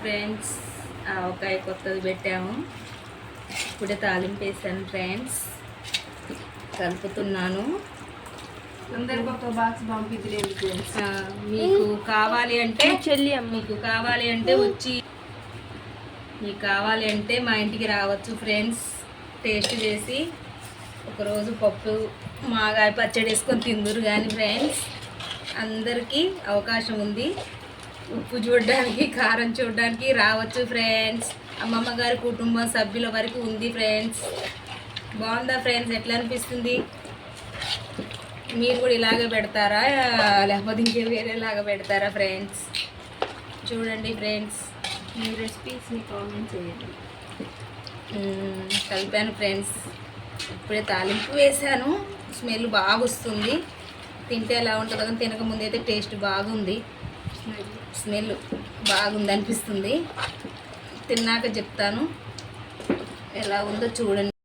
Friends, ఆవకాయ కొత్తది పెట్టాము. ఇప్పుడే తాలింపు వేసాను ఫ్రెండ్స్, కలుపుతున్నాను. అందరికి ఒక బాక్స్ పంపించలేదు ఫ్రెండ్స్. మీకు కావాలి అంటే మీకు కావాలి అంటే మా ఇంటికి రావచ్చు ఫ్రెండ్స్. టేస్ట్ చేసి ఒకరోజు పప్పు మాగాయ పచ్చడి వేసుకొని తిందురు. కానీ ఫ్రెండ్స్, అందరికీ అవకాశం ఉంది. ఉప్పు చూడడానికి, కారం చూడడానికి రావచ్చు ఫ్రెండ్స్. అమ్మమ్మ గారి కుటుంబ సభ్యుల వరకు ఉంది ఫ్రెండ్స్. బాగుందా ఫ్రెండ్స్? ఎట్లా అనిపిస్తుంది? మీరు కూడా ఇలాగే పెడతారా, లేకపోతే ఇంకే వేరేలాగా పెడతారా ఫ్రెండ్స్? చూడండి ఫ్రెండ్స్, మీ రెసిపీస్ని కామెంట్ చేయండి. కలిపాను ఫ్రెండ్స్. ఇప్పుడే తాలింపు వేసాను. స్మెల్ బాగా వస్తుంది. తింటే ఎలా ఉంటుందో కానీ తినకముందు అయితే టేస్ట్ బాగుంది. స్మెల్ బాగుంది అనిపిస్తుంది. తిన్నాక చెప్తాను ఎలా ఉందో చూడండి.